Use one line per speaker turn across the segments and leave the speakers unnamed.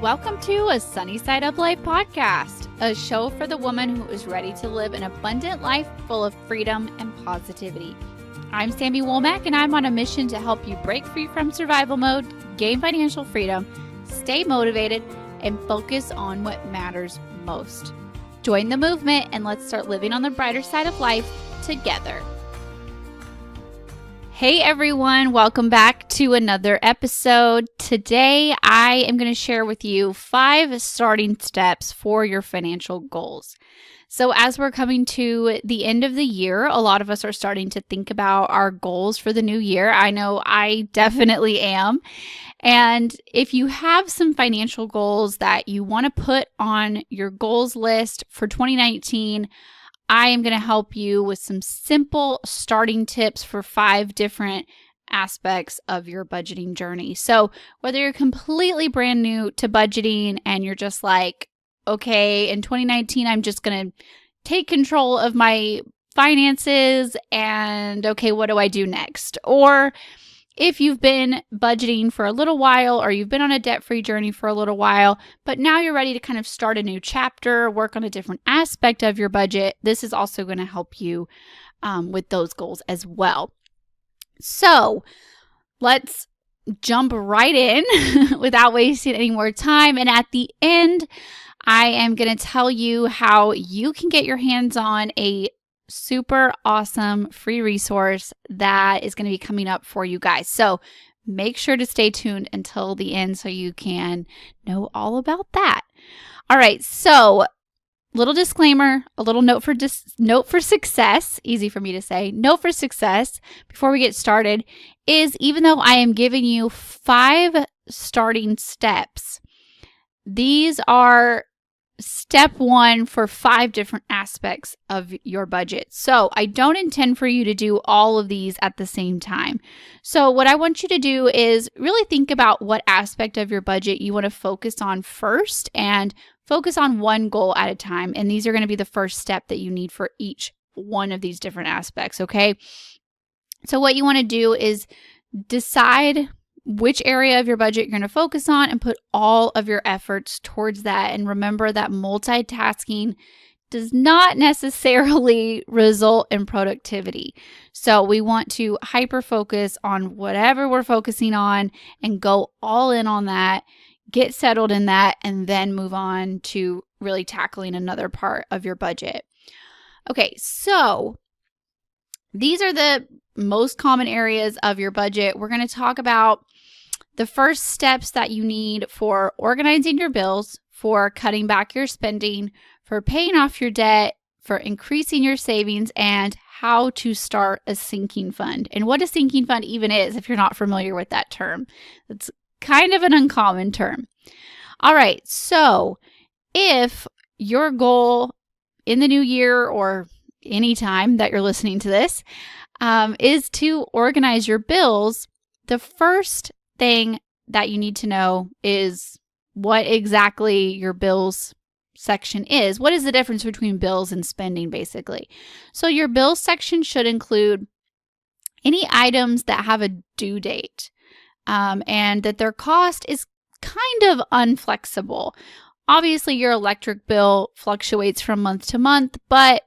Welcome to a Sunny Side Up Life podcast, a show for the woman who is ready to live an abundant life full of freedom and positivity. I'm Sammy Womack, and I'm on a mission to help you break free from survival mode, gain financial freedom, stay motivated, and focus on what matters most. Join the movement and let's start living on the brighter side of life together. Hey everyone, welcome back to another episode. Today I am going to share with you 5 starting steps for your financial goals. So as we're coming to the end of the year, a lot of us are starting to think about our goals for the new year. I know I definitely am. And if you have some financial goals that you want to put on your goals list for 2019, I am going to help you with some simple starting tips for 5 different aspects of your budgeting journey. So whether you're completely brand new to budgeting and you're just like, okay, in 2019, I'm just going to take control of my finances and okay, what do I do next? Or if you've been budgeting for a little while or you've been on a debt-free journey for a little while, but now you're ready to kind of start a new chapter, work on a different aspect of your budget, this is also going to help you with those goals as well. So let's jump right in without wasting any more time. And at the end, I am going to tell you how you can get your hands on a super awesome free resource that is going to be coming up for you guys. So make sure to stay tuned until the end so you can know all about that. All right. So little disclaimer, a little note for success, easy for me to say, note for success before we get started is even though I am giving you 5 starting steps, these are step 1 for 5 different aspects of your budget. So I don't intend for you to do all of these at the same time. So what I want you to do is really think about what aspect of your budget you want to focus on first and focus on one goal at a time. And these are going to be the first step that you need for each one of these different aspects, okay? So what you want to do is decide which area of your budget you're going to focus on and put all of your efforts towards that. And remember that multitasking does not necessarily result in productivity. So we want to hyper focus on whatever we're focusing on and go all in on that, get settled in that, and then move on to really tackling another part of your budget. Okay, so these are the most common areas of your budget. We're going to talk about the first steps that you need for organizing your bills, for cutting back your spending, for paying off your debt, for increasing your savings, and how to start a sinking fund. And what a sinking fund even is, if you're not familiar with that term. It's kind of an uncommon term. All right, so if your goal in the new year or any time that you're listening to this is to organize your bills, the first thing that you need to know is what exactly your bills section is. What is the difference between bills and spending, basically? So your bills section should include any items that have a due date and that their cost is kind of unflexible. Obviously, your electric bill fluctuates from month to month, but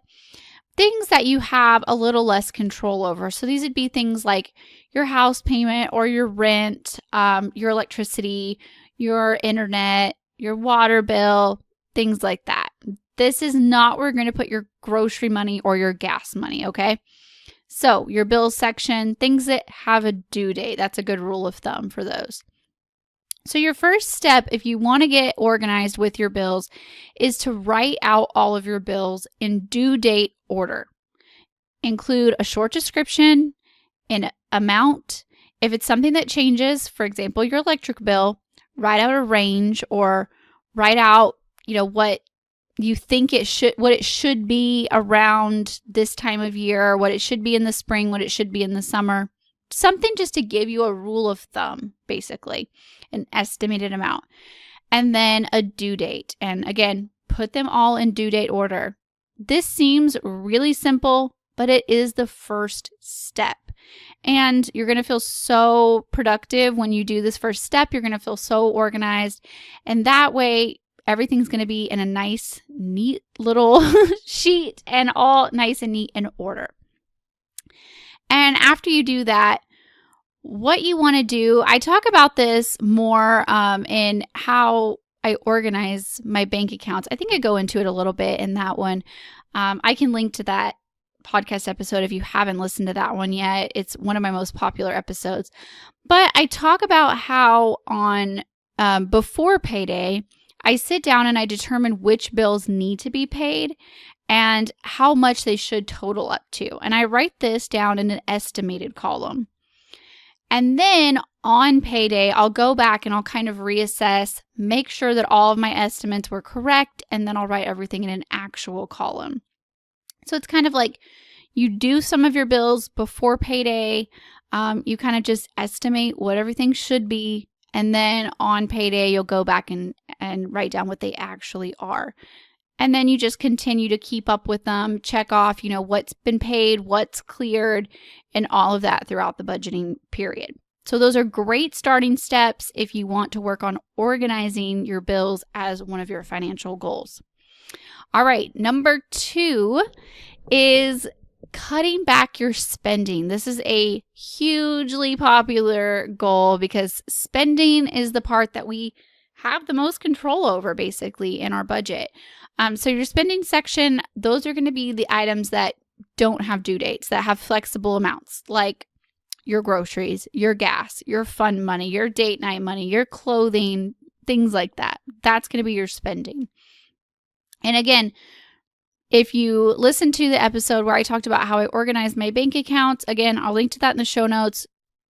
things that you have a little less control over. So these would be things like your house payment or your rent, your electricity, your internet, your water bill, things like that. This is not where you're going to put your grocery money or your gas money, okay? So your bills section, things that have a due date, that's a good rule of thumb for those. So your first step, if you want to get organized with your bills, is to write out all of your bills in due date order. Include a short description, an amount. If it's something that changes, for example, your electric bill, write out a range or write out, what you think what it should be around this time of year, what it should be in the spring, what it should be in the summer. Something just to give you a rule of thumb, basically, an estimated amount. And then a due date. And again, put them all in due date order. This seems really simple, but it is the first step. And you're going to feel so productive when you do this first step. You're going to feel so organized. And that way, everything's going to be in a nice, neat little sheet and all nice and neat in order. And after you do that, what you want to do, I talk about this more in how I organize my bank accounts. I think I go into it a little bit in that one. I can link to that podcast episode if you haven't listened to that one yet. It's one of my most popular episodes. But I talk about how on before payday, I sit down and I determine which bills need to be paid and how much they should total up to. And I write this down in an estimated column. And then on payday, I'll go back and I'll kind of reassess, make sure that all of my estimates were correct, and then I'll write everything in an actual column. So it's kind of like you do some of your bills before payday, you kind of just estimate what everything should be, and then on payday, you'll go back and write down what they actually are. And then you just continue to keep up with them, check off, what's been paid, what's cleared, and all of that throughout the budgeting period. So those are great starting steps if you want to work on organizing your bills as one of your financial goals. All right, number 2 is cutting back your spending. This is a hugely popular goal because spending is the part that we have the most control over basically in our budget. So your spending section, those are going to be the items that don't have due dates, that have flexible amounts, like your groceries, your gas, your fun money, your date night money, your clothing, things like that. That's going to be your spending. And again, if you listen to the episode where I talked about how I organize my bank accounts, again, I'll link to that in the show notes.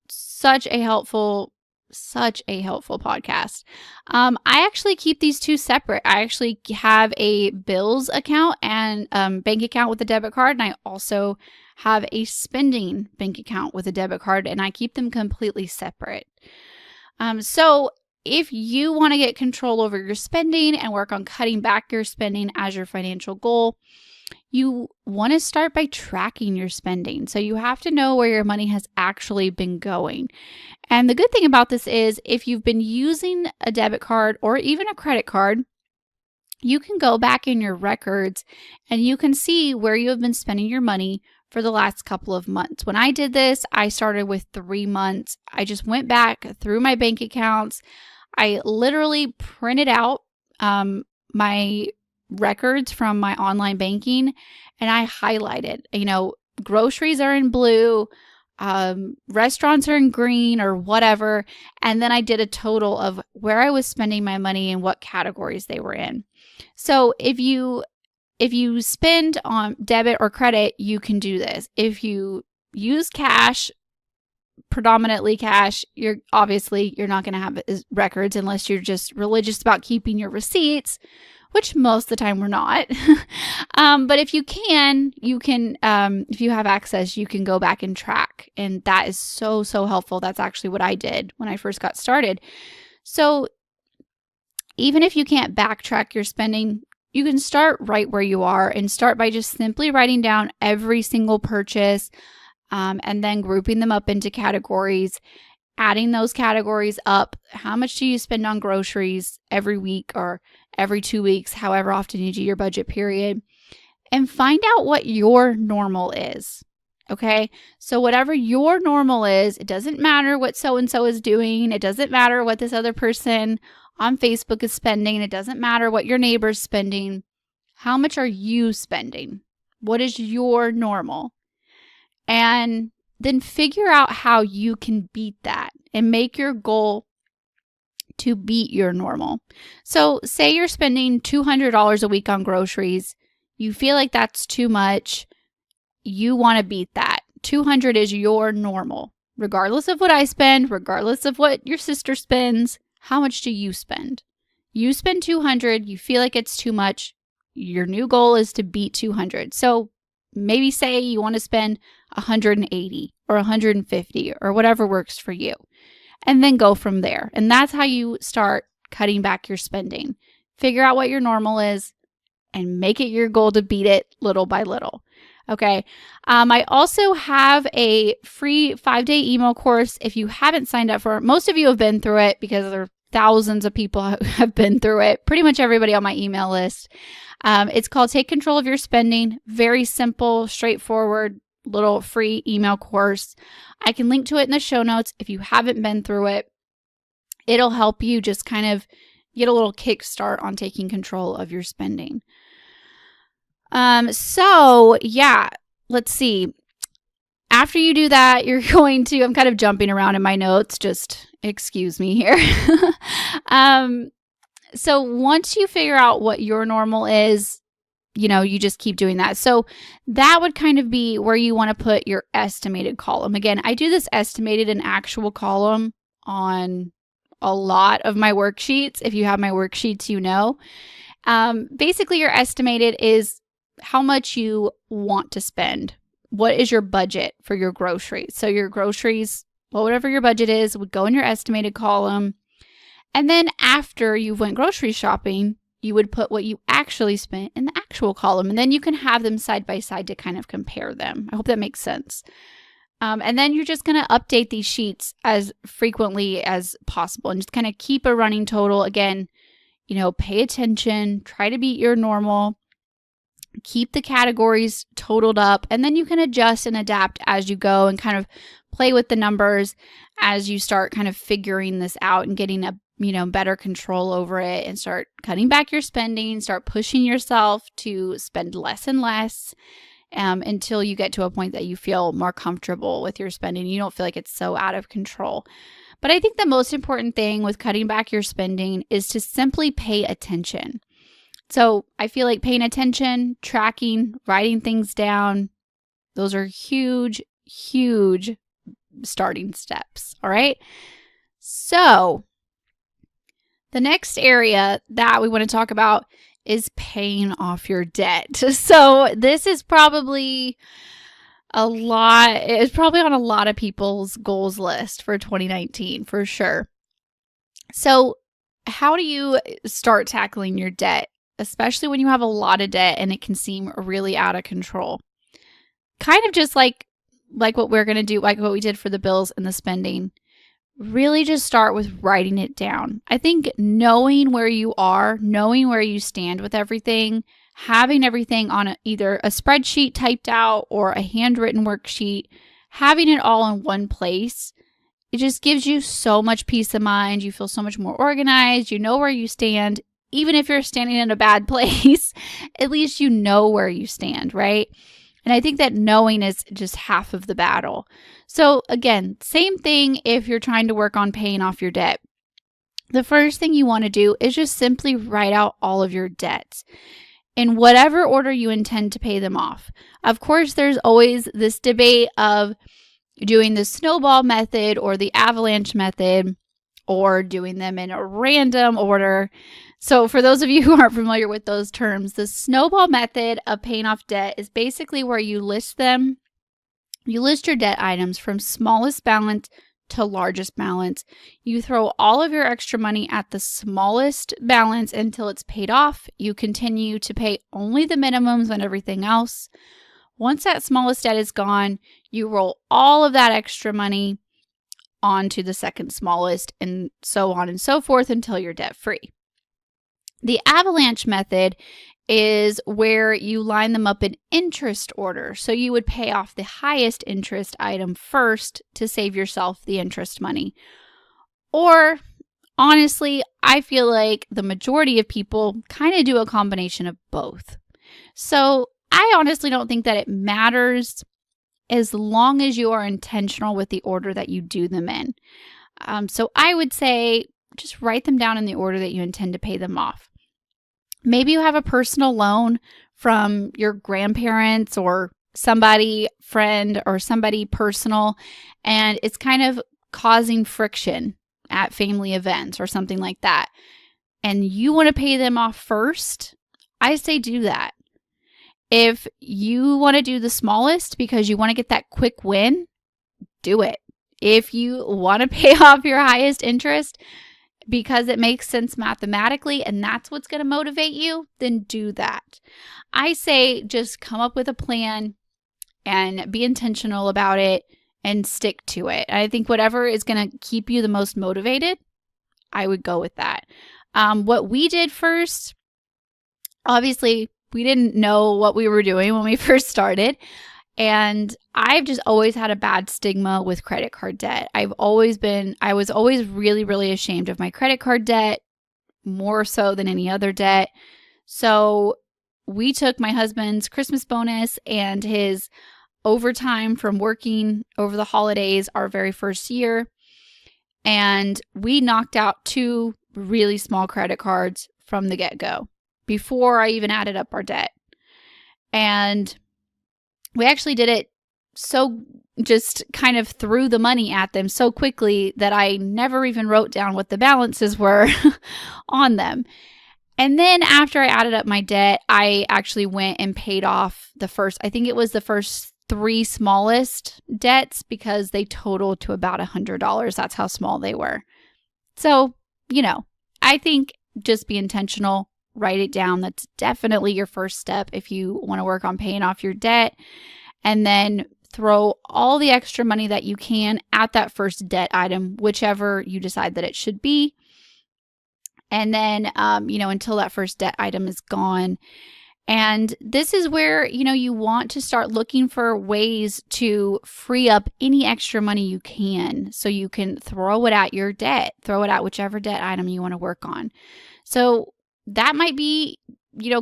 Such a helpful podcast. I actually keep these two separate. I actually have a bills account and bank account with a debit card, and I also have a spending bank account with a debit card, and I keep them completely separate. So if you want to get control over your spending and work on cutting back your spending as your financial goal, you want to start by tracking your spending. So you have to know where your money has actually been going. And the good thing about this is if you've been using a debit card or even a credit card, you can go back in your records and you can see where you have been spending your money for the last couple of months. When I did this, I started with 3 months. I just went back through my bank accounts. I literally printed out my records from my online banking and I highlighted, groceries are in blue, restaurants are in green or whatever. And then I did a total of where I was spending my money and what categories they were in. So if you spend on debit or credit, you can do this. If you use cash, predominantly cash, you're not going to have records unless you're just religious about keeping your receipts, which most of the time we're not. But if you can, if you have access, you can go back and track. And that is so, so helpful. That's actually what I did when I first got started. So even if you can't backtrack your spending, you can start right where you are and start by just simply writing down every single purchase and then grouping them up into categories, adding those categories up. How much do you spend on groceries every week or every 2 weeks, however often you do your budget period, and find out what your normal is. Okay. So whatever your normal is, it doesn't matter what so-and-so is doing. It doesn't matter what this other person on Facebook is spending. It doesn't matter what your neighbor's spending. How much are you spending? What is your normal? And then figure out how you can beat that and make your goal to beat your normal. So say you're spending $200 a week on groceries. You feel like that's too much. You want to beat that. 200 is your normal. Regardless of what I spend, regardless of what your sister spends, how much do you spend? You spend 200, you feel like it's too much. Your new goal is to beat 200. So maybe say you want to spend 180 or 150 or whatever works for you. And then go from there. And that's how you start cutting back your spending. Figure out what your normal is and make it your goal to beat it little by little. Okay. I also have a free 5-day email course. If you haven't signed up for it, most of you have been through it because there are thousands of people who have been through it. Pretty much everybody on my email list. It's called Take Control of Your Spending. Very simple, straightforward, little free email course. I can link to it in the show notes. If you haven't been through it, it'll help you just kind of get a little kickstart on taking control of your spending. So yeah, let's see. After you do that, you're going to, I'm kind of jumping around in my notes, just excuse me here. So once you figure out what your normal is, you just keep doing that. So that would kind of be where you want to put your estimated column. Again, I do this estimated and actual column on a lot of my worksheets. If you have my worksheets, basically your estimated is how much you want to spend. What is your budget for your groceries? So your groceries, whatever your budget is, would go in your estimated column. And then after you went grocery shopping, you would put what you actually spent in the actual column. And then you can have them side by side to kind of compare them. I hope that makes sense. And then you're just going to update these sheets as frequently as possible and just kind of keep a running total. Again, pay attention, try to beat your normal, keep the categories totaled up, and then you can adjust and adapt as you go and kind of play with the numbers as you start kind of figuring this out and getting a better control over it, and start cutting back your spending, start pushing yourself to spend less and less until you get to a point that you feel more comfortable with your spending. You don't feel like it's so out of control. But I think the most important thing with cutting back your spending is to simply pay attention. So I feel like paying attention, tracking, writing things down, those are huge, huge starting steps. All right. So the next area that we want to talk about is paying off your debt. So this is probably it's probably on a lot of people's goals list for 2019 for sure. So how do you start tackling your debt, especially when you have a lot of debt and it can seem really out of control? Kind of just like what we're going to do, like what we did for the bills and the spending. Really just start with writing it down. I think knowing where you are, knowing where you stand with everything, having everything on either a spreadsheet typed out or a handwritten worksheet, having it all in one place, it just gives you so much peace of mind. You feel so much more organized. You know where you stand. Even if you're standing in a bad place, at least you know where you stand, right? And I think that knowing is just half of the battle. So again, same thing if you're trying to work on paying off your debt. The first thing you want to do is just simply write out all of your debts in whatever order you intend to pay them off. Of course, there's always this debate of doing the snowball method or the avalanche method, or doing them in a random order. So for those of you who aren't familiar with those terms, the snowball method of paying off debt is basically where you list your debt items from smallest balance to largest balance. You throw all of your extra money at the smallest balance until it's paid off. You continue to pay only the minimums on everything else. Once that smallest debt is gone, you roll all of that extra money onto the second smallest, and so on and so forth until you're debt free. The avalanche method is where you line them up in interest order. So you would pay off the highest interest item first to save yourself the interest money. Or honestly, I feel like the majority of people kind of do a combination of both. So I honestly don't think that it matters as long as you are intentional with the order that you do them in. So I would say just write them down in the order that you intend to pay them off. Maybe you have a personal loan from your grandparents or somebody, friend, or somebody personal, and it's kind of causing friction at family events or something like that, and you want to pay them off first. I say do that. If you want to do the smallest because you want to get that quick win, do it. If you want to pay off your highest interest because it makes sense mathematically and that's what's going to motivate you, then do that. I say just come up with a plan, and be intentional about it and stick to it. I think whatever is going to keep you the most motivated, I would go with that. What we did first, obviously, we didn't know what we were doing when we first started. And I've just always had a bad stigma with credit card debt. I was always really, really ashamed of my credit card debt, more so than any other debt. So we took my husband's Christmas bonus and his overtime from working over the holidays our very first year, and we knocked out 2 really small credit cards from the get-go before I even added up our debt. And we actually did it so just kind of threw the money at them so quickly that I never even wrote down what the balances were on them. And then after I added up my debt, I actually went and paid off the first 3 smallest debts because they totaled to about $100. That's how small they were. So, I think just be intentional, write it down. That's definitely your first step if you want to work on paying off your debt. And then throw all the extra money that you can at that first debt item, whichever you decide that it should be. And then, until that first debt item is gone. And this is where, you want to start looking for ways to free up any extra money you can so you can throw it at your debt, throw it at whichever debt item you want to work on. So that might be,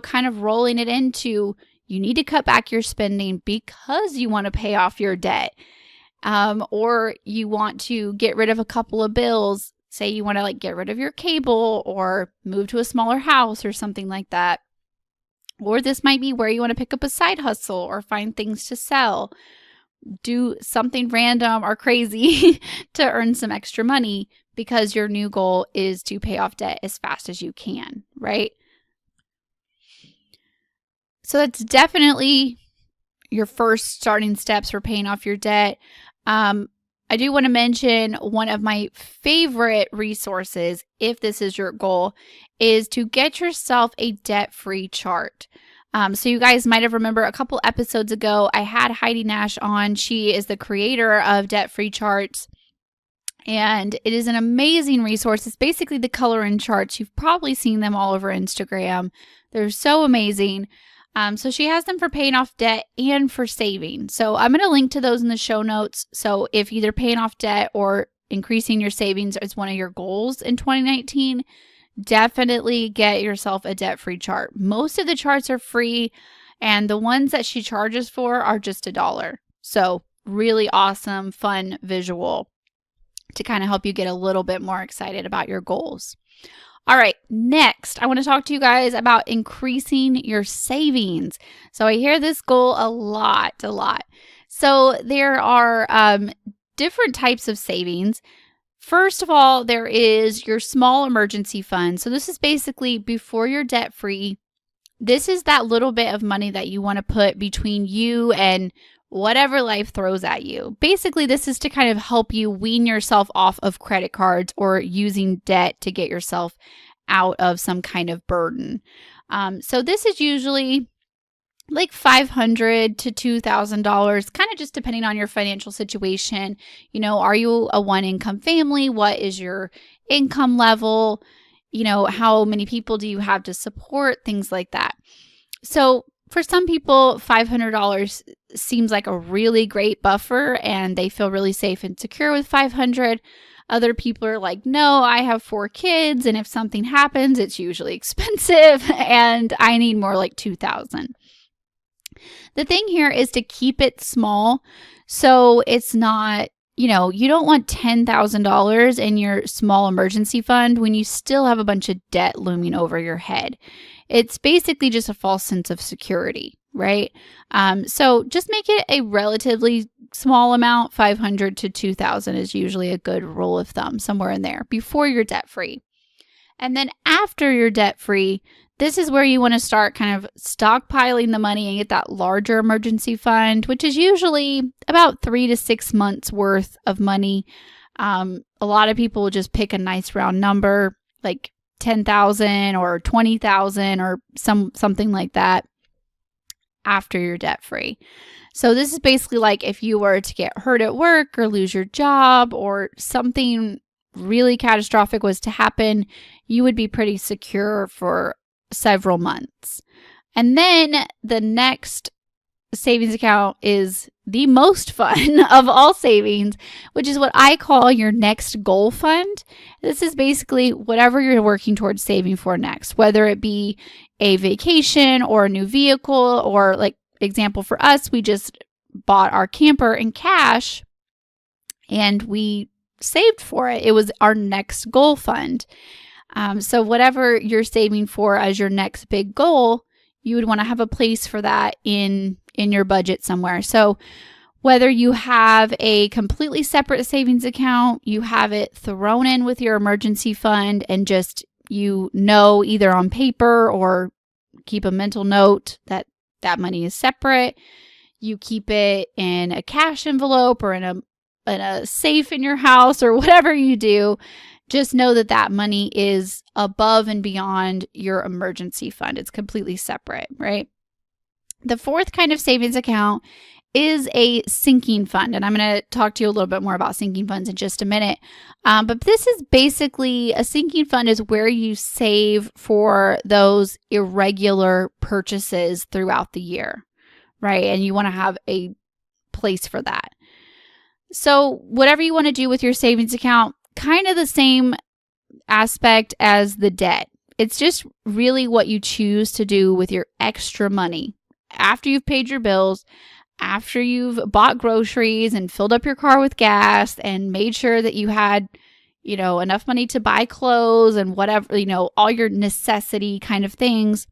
kind of rolling it into you need to cut back your spending because you want to pay off your debt. Or you want to get rid of a couple of bills. Say you want to get rid of your cable or move to a smaller house or something like that. Or this might be where you want to pick up a side hustle or find things to sell. Do something random or crazy to earn some extra money because your new goal is to pay off debt as fast as you can, right? So that's definitely your first starting steps for paying off your debt. I do want to mention one of my favorite resources, if this is your goal, is to get yourself a debt-free chart. So you guys might have remembered a couple episodes ago, I had Heidi Nash on. She is the creator of Debt-Free Charts, and it is an amazing resource. It's basically the color-in charts. You've probably seen them all over Instagram. They're so amazing. So she has them for paying off debt and for saving. So I'm going to link to those in the show notes. So if either paying off debt or increasing your savings is one of your goals in 2019, definitely get yourself a debt-free chart. Most of the charts are free, and the ones that she charges for are just $1. So really awesome, fun visual to kind of help you get a little bit more excited about your goals. All right, next, I want to talk to you guys about increasing your savings. So I hear this goal a lot. So there are different types of savings. First of all, there is your small emergency fund. So this is basically before you're debt free. This is that little bit of money that you want to put between you and whatever life throws at you. Basically, this is to kind of help you wean yourself off of credit cards or using debt to get yourself out of some kind of burden. So this is usually like $500 to $2,000, kind of just depending on your financial situation. Are you a one-income family? What is your income level? How many people do you have to support? Things like that. So for some people, $500 seems like a really great buffer and they feel really safe and secure with $500. Other people are like, no, I have 4 kids, and if something happens, it's usually expensive and I need more like $2,000. The thing here is to keep it small so it's not, you don't want $10,000 in your small emergency fund when you still have a bunch of debt looming over your head. It's basically just a false sense of security, right? So just make it a relatively small amount. $500 to $2,000 is usually a good rule of thumb, somewhere in there, before you're debt free. And then after you're debt free, this is where you want to start kind of stockpiling the money and get that larger emergency fund, which is usually about 3 to 6 months worth of money. A lot of people will just pick a nice round number, like 10,000 or 20,000 or something like that. after you're debt free. So this is basically like if you were to get hurt at work or lose your job or something really catastrophic was to happen, you would be pretty secure for several months. And then the next savings account is the most fun of all savings, which is what I call your next goal fund. This is basically whatever you're working towards saving for next, whether it be a vacation or a new vehicle, or like example for us, we just bought our camper in cash and we saved for it. It was our next goal fund. So whatever you're saving for as your next big goal, you would want to have a place for that in your budget somewhere. So whether you have a completely separate savings account, you have it thrown in with your emergency fund and just, either on paper or keep a mental note that that money is separate. You keep it in a cash envelope or in a safe in your house or whatever you do. Just know that that money is above and beyond your emergency fund. It's completely separate, right? The fourth kind of savings account is a sinking fund. And I'm going to talk to you a little bit more about sinking funds in just a minute. But this is basically, a sinking fund is where you save for those irregular purchases throughout the year, right? And you want to have a place for that. So whatever you want to do with your savings account, kind of the same aspect as the debt. It's just really what you choose to do with your extra money after you've paid your bills, after you've bought groceries and filled up your car with gas and made sure that you had, enough money to buy clothes and whatever, all your necessity kind of things.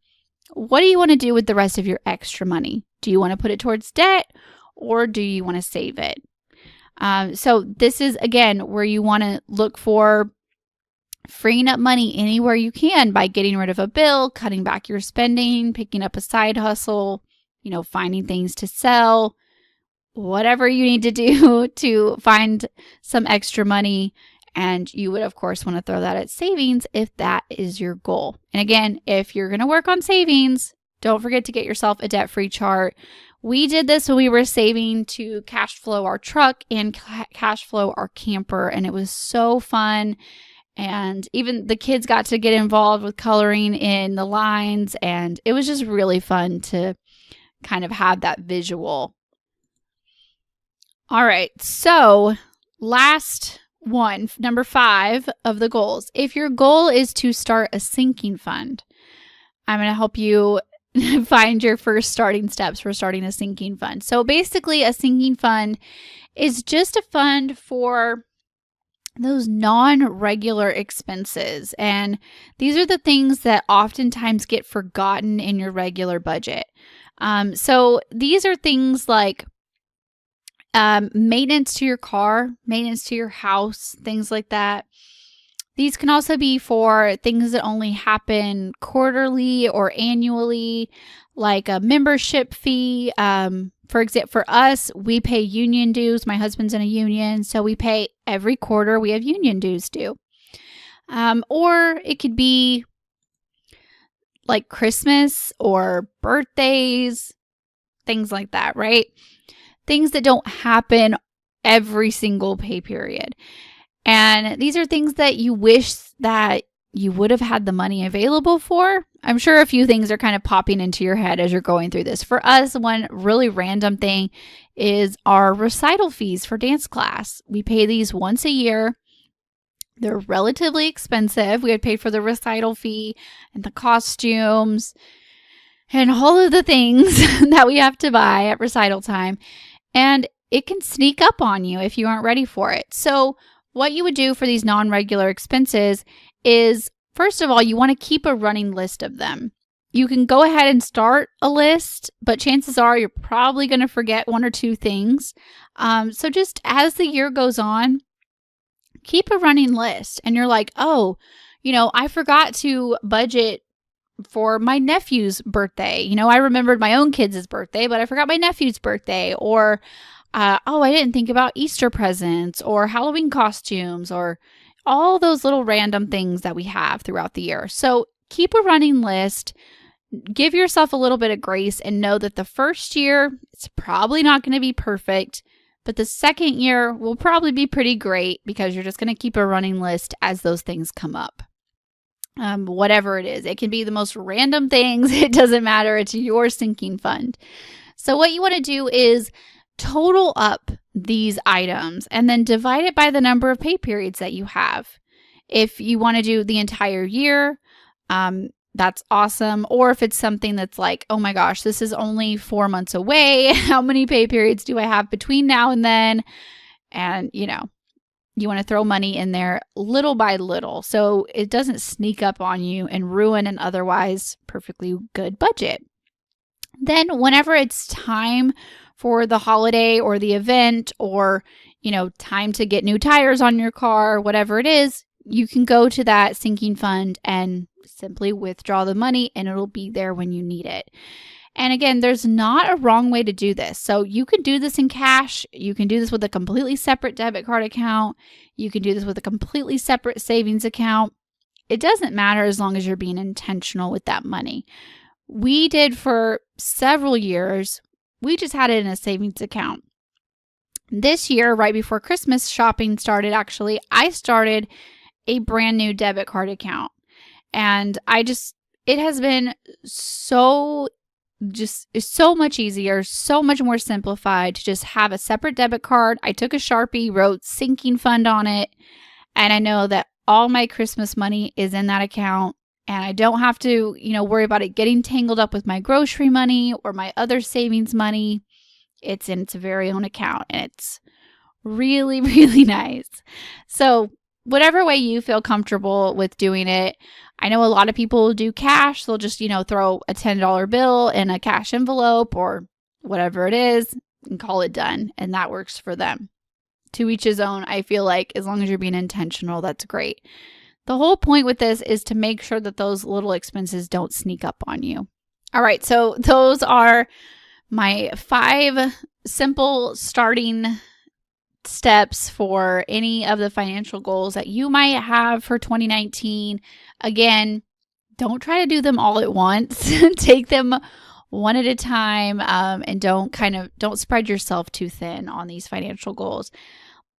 What do you want to do with the rest of your extra money? Do you want to put it towards debt or do you want to save it? So this is, again, where you want to look for freeing up money anywhere you can by getting rid of a bill, cutting back your spending, picking up a side hustle, finding things to sell, whatever you need to do to find some extra money. And you would, of course, want to throw that at savings if that is your goal. And again, if you're going to work on savings, don't forget to get yourself a debt-free chart. We did this when we were saving to cash flow our truck and cash flow our camper, and it was so fun. And even the kids got to get involved with coloring in the lines, and it was just really fun to kind of have that visual. All right, so last one, number 5 of the goals. If your goal is to start a sinking fund, I'm going to help you find your first starting steps for starting a sinking fund. So basically, a sinking fund is just a fund for those non-regular expenses. And these are the things that oftentimes get forgotten in your regular budget. So these are things like maintenance to your car, maintenance to your house, things like that. These can also be for things that only happen quarterly or annually, like a membership fee. For example, for us, we pay union dues. My husband's in a union, so we pay every quarter. We have union dues due. Or it could be like Christmas or birthdays, things like that, right? Things that don't happen every single pay period. And these are things that you wish that you would have had the money available for. I'm sure a few things are kind of popping into your head as you're going through this. For us, one really random thing is our recital fees for dance class. We pay these once a year. They're relatively expensive. We had paid for the recital fee and the costumes and all of the things that we have to buy at recital time. And it can sneak up on you if you aren't ready for it. So what you would do for these non-regular expenses is, first of all, you want to keep a running list of them. You can go ahead and start a list, but chances are you're probably going to forget one or two things. So just as the year goes on, keep a running list. And you're like, oh, I forgot to budget for my nephew's birthday. I remembered my own kids' birthday, but I forgot my nephew's birthday. Or, I didn't think about Easter presents or Halloween costumes or all those little random things that we have throughout the year. So keep a running list. give yourself a little bit of grace and know that the first year, it's probably not going to be perfect, but the second year will probably be pretty great because you're just going to keep a running list as those things come up. Whatever it is, it can be the most random things. It doesn't matter. It's your sinking fund. So what you want to do is total up these items and then divide it by the number of pay periods that you have. If you want to do the entire year, that's awesome. Or if it's something that's like, oh my gosh, this is only 4 months away. How many pay periods do I have between now and then? And, you want to throw money in there little by little so it doesn't sneak up on you and ruin an otherwise perfectly good budget. Then whenever it's time for the holiday or the event or, time to get new tires on your car, whatever it is, you can go to that sinking fund and simply withdraw the money and it'll be there when you need it. And again, there's not a wrong way to do this. So you can do this in cash. You can do this with a completely separate debit card account. You can do this with a completely separate savings account. It doesn't matter as long as you're being intentional with that money. We did for several years. We just had it in a savings account. This year, right before Christmas shopping started, actually, I started a brand new debit card account. And it has been so much easier, so much more simplified to just have a separate debit card. I took a Sharpie, wrote sinking fund on it, and I know that all my Christmas money is in that account, and I don't have to, worry about it getting tangled up with my grocery money or my other savings money. It's in its very own account, and it's really, really nice. So whatever way you feel comfortable with doing it. I know a lot of people do cash. They'll just, throw a $10 bill in a cash envelope or whatever it is and call it done. And that works for them. To each his own. I feel like as long as you're being intentional, that's great. The whole point with this is to make sure that those little expenses don't sneak up on you. All right. So those are my 5 simple starting steps for any of the financial goals that you might have for 2019. Again, don't try to do them all at once. Take them one at a time, and don't spread yourself too thin on these financial goals.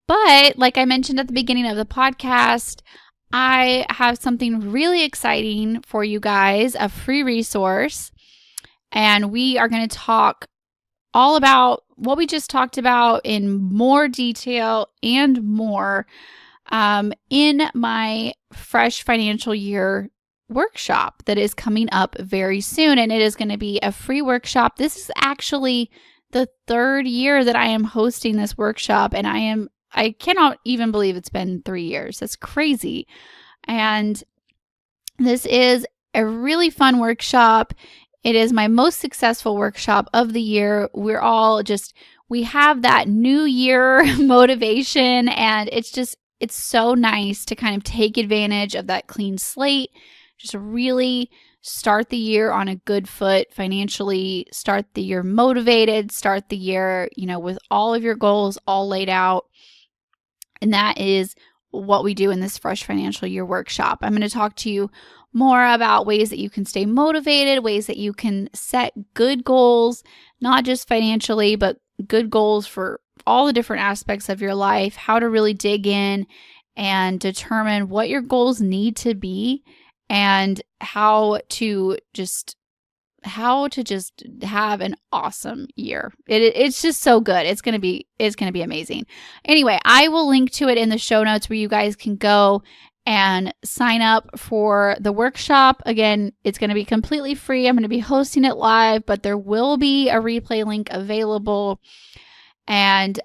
But like I mentioned at the beginning of the podcast, I have something really exciting for you guys, a free resource, and we are going to talk all about what we just talked about in more detail and more in my Fresh Financial Year workshop that is coming up very soon. And it is going to be a free workshop. This is actually the 3rd year that I am hosting this workshop. And I cannot even believe it's been 3 years. That's crazy. And this is a really fun workshop. It is my most successful workshop of the year. We have that new year motivation, and it's so nice to kind of take advantage of that clean slate, just really start the year on a good foot financially, start the year motivated, start the year, with all of your goals all laid out. And that is what we do in this Fresh Financial Year workshop. I'm going to talk to you more about ways that you can stay motivated, ways that you can set good goals, not just financially, but good goals for all the different aspects of your life, how to really dig in and determine what your goals need to be and how to just have an awesome year. It's just so good. It's going to be amazing. Anyway, I will link to it in the show notes where you guys can go and sign up for the workshop. Again, it's going to be completely free. I'm going to be hosting it live, but there will be a replay link available. And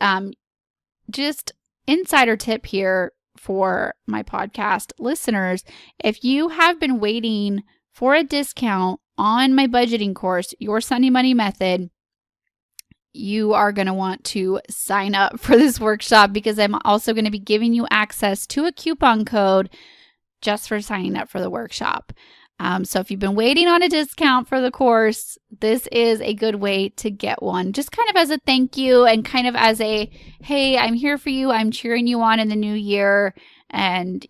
just insider tip here for my podcast listeners, if you have been waiting for a discount on my budgeting course, Your Sunday Money Method, you are going to want to sign up for this workshop because I'm also going to be giving you access to a coupon code just for signing up for the workshop. So if you've been waiting on a discount for the course, this is a good way to get one, just kind of as a thank you and kind of as a, hey, I'm here for you. I'm cheering you on in the new year and,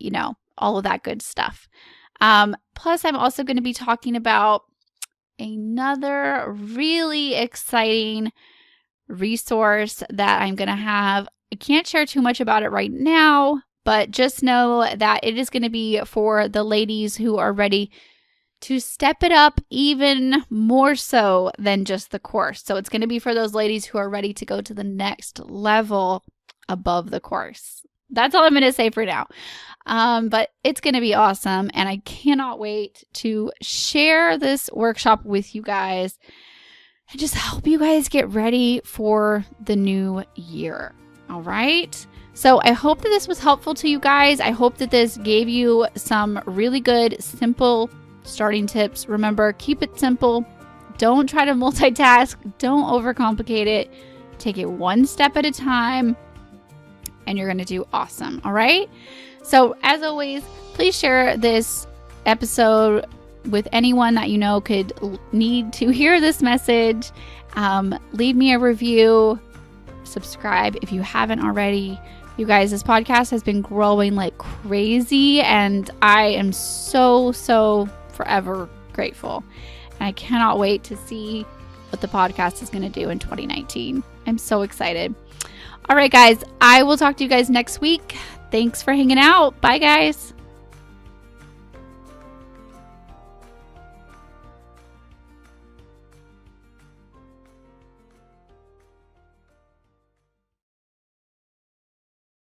all of that good stuff. Plus, I'm also going to be talking about another really exciting resource that I'm going to have. I can't share too much about it right now, but just know that it is going to be for the ladies who are ready to step it up even more so than just the course. So it's going to be for those ladies who are ready to go to the next level above the course. That's all I'm going to say for now. But it's going to be awesome. And I cannot wait to share this workshop with you guys and just help you guys get ready for the new year. All right. So I hope that this was helpful to you guys. I hope that this gave you some really good, simple starting tips. Remember, keep it simple. Don't try to multitask. Don't overcomplicate it. Take it one step at a time, and you're going to do awesome. All right. So as always, please share this episode with anyone that you know could need to hear this message. Leave me a review. Subscribe if you haven't already. You guys, this podcast has been growing like crazy, and I am so forever grateful. And I cannot wait to see what the podcast is going to do in 2019. I'm so excited. All right, guys, I will talk to you guys next week. Thanks for hanging out. Bye, guys.